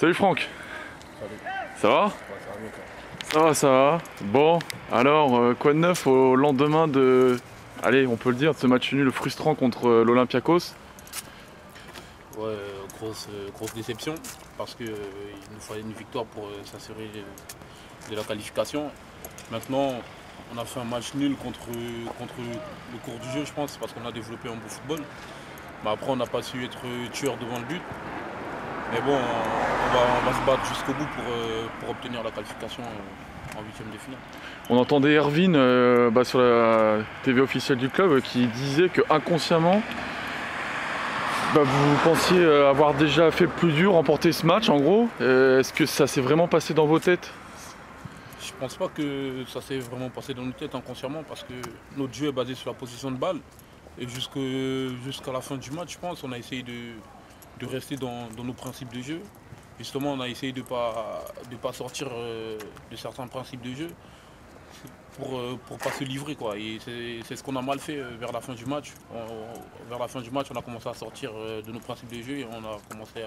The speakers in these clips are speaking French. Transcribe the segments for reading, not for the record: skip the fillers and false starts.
Salut Franck. Salut. Ça va? Ouais, ça va mieux, quoi. Ça va, ça va. Bon, alors, quoi de neuf au lendemain de... Allez, on peut le dire, de ce match nul frustrant contre l'Olympiakos? Ouais, grosse déception parce qu'il nous fallait une victoire pour s'assurer de la qualification. Maintenant, on a fait un match nul contre le cours du jeu, je pense, parce qu'on a développé un beau football. Mais après, on n'a pas su être tueur devant le but. Mais bon, on va se battre jusqu'au bout pour obtenir la qualification en huitième de finale. On entendait Erwin sur la TV officielle du club qui disait que inconsciemment, vous pensiez avoir déjà fait le plus dur, remporter ce match en gros. Est-ce que ça s'est vraiment passé dans vos têtes? Je pense pas que ça s'est vraiment passé dans nos têtes inconsciemment parce que notre jeu est basé sur la position de balle. Et jusqu'à la fin du match, je pense, on a essayé de rester dans nos principes de jeu. Justement, on a essayé de pas sortir de certains principes de jeu pour pas se livrer, quoi. Et c'est ce qu'on a mal fait vers la fin du match. Vers la fin du match, on a commencé à sortir de nos principes de jeu et on a commencé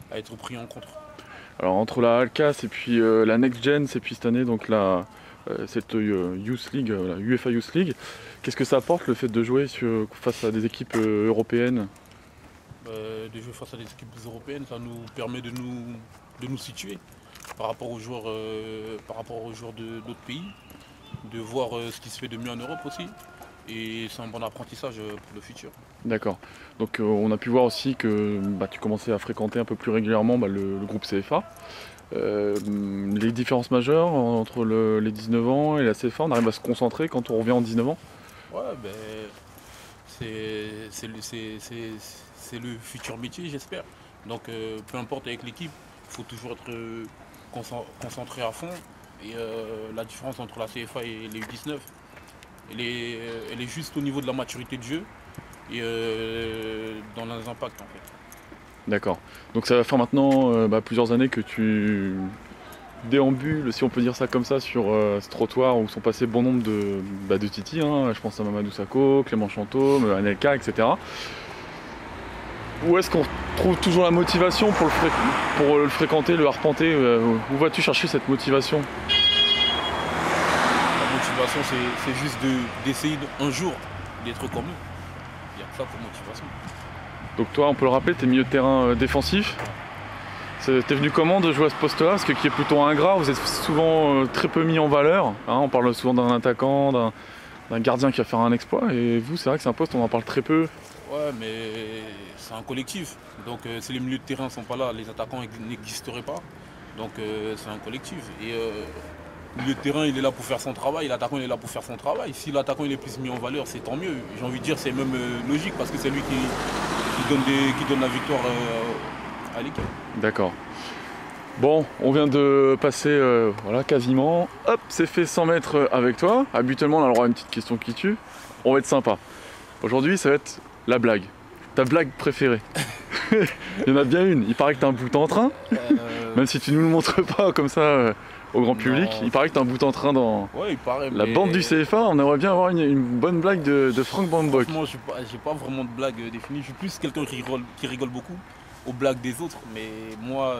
à être pris en contre. Alors entre la Alcas et puis la Next Gen, et puis cette année donc cette Youth League, la UEFA Youth League, qu'est-ce que ça apporte le fait de jouer face à des équipes européennes? De jouer face à des équipes européennes, ça nous permet de nous situer par rapport aux joueurs de d'autres pays, de voir ce qui se fait de mieux en Europe aussi. Et c'est un bon apprentissage pour le futur. D'accord. Donc on a pu voir aussi que tu commençais à fréquenter un peu plus régulièrement le groupe CFA. Les différences majeures entre les 19 ans et la CFA, on arrive à se concentrer quand on revient en 19 ans? Ouais, c'est le futur métier, j'espère. Donc peu importe avec l'équipe, il faut toujours être concentré à fond. Et la différence entre la CFA et les U19, elle est juste au niveau de la maturité de jeu et dans les impacts en fait. D'accord. Donc ça va faire maintenant plusieurs années que tu déambules, si on peut dire ça comme ça, sur ce trottoir où sont passés bon nombre de Titi, hein. Je pense à Mamadou Sakho, Clément Chantôme, Anelka, etc. Où est-ce qu'on trouve toujours la motivation pour le fréquenter, le arpenter? Où vas-tu chercher cette motivation? La motivation, c'est juste d'essayer un jour d'être comme eux. Il y a que ça pour motivation. Donc toi, on peut le rappeler, t'es milieu de terrain défensif. T'es venu comment de jouer à ce poste-là? Parce que qui est plutôt ingrat, vous êtes souvent très peu mis en valeur. Hein, on parle souvent d'un attaquant, d'un gardien qui va faire un exploit. Et vous, c'est vrai que c'est un poste, on en parle très peu. Ouais, mais c'est un collectif. Donc si les milieux de terrain ne sont pas là, les attaquants n'existeraient pas. Donc c'est un collectif. Et le milieu de terrain, il est là pour faire son travail, l'attaquant, il est là pour faire son travail. Si l'attaquant il est plus mis en valeur, c'est tant mieux. J'ai envie de dire, c'est même logique parce que c'est lui qui donne la victoire à l'équipe. D'accord. Bon, on vient de passer, voilà, quasiment. Hop, c'est fait 100 mètres avec toi. Habituellement, on a le droit à une petite question qui tue. On va être sympa. Aujourd'hui, ça va être la blague. Ta blague préférée. Il y en a bien une. Il paraît que t'as un bout en train. Même si tu nous le montres pas comme ça au grand public. Il paraît que t'as un bout en train dans la bande du CFA. On aimerait bien avoir une bonne blague de Franck Bambock. Franchement, j'ai pas vraiment de blague définie. Je suis plus quelqu'un qui rigole beaucoup aux blagues des autres. Mais moi,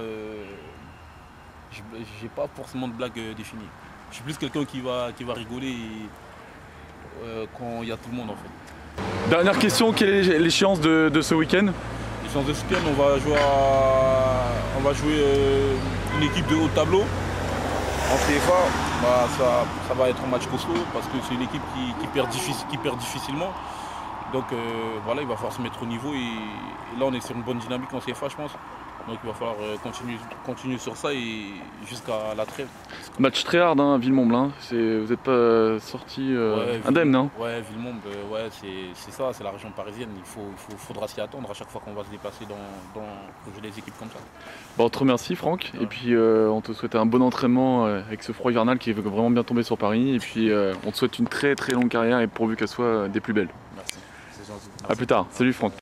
j'ai pas forcément de blague définie. Je suis plus quelqu'un qui va rigoler quand il y a tout le monde en fait. Dernière question, quelle est l'échéance de ce week-end? L'échéance de ce week-end, on va jouer une équipe de haut tableau en CFA. Ça va être un match costaud parce que c'est une équipe qui perd difficilement. Donc voilà, il va falloir se mettre au niveau et là on est sur une bonne dynamique en CFA, je pense. Donc il va falloir continuer sur ça et jusqu'à la trêve. Match très hard, hein, Villemomble. Vous n'êtes pas sorti indemne, non? Ouais, Villemomble, ouais, c'est ça, c'est la région parisienne. Faudra s'y attendre à chaque fois qu'on va se déplacer pour jouer des équipes comme ça. Bon, on te remercie, Franck. Ouais. Et puis on te souhaite un bon entraînement avec ce froid hivernal qui est vraiment bien tombé sur Paris. Et puis on te souhaite une très très longue carrière et pourvu qu'elle soit des plus belles. Merci, c'est gentil. A plus tard. Salut, Franck.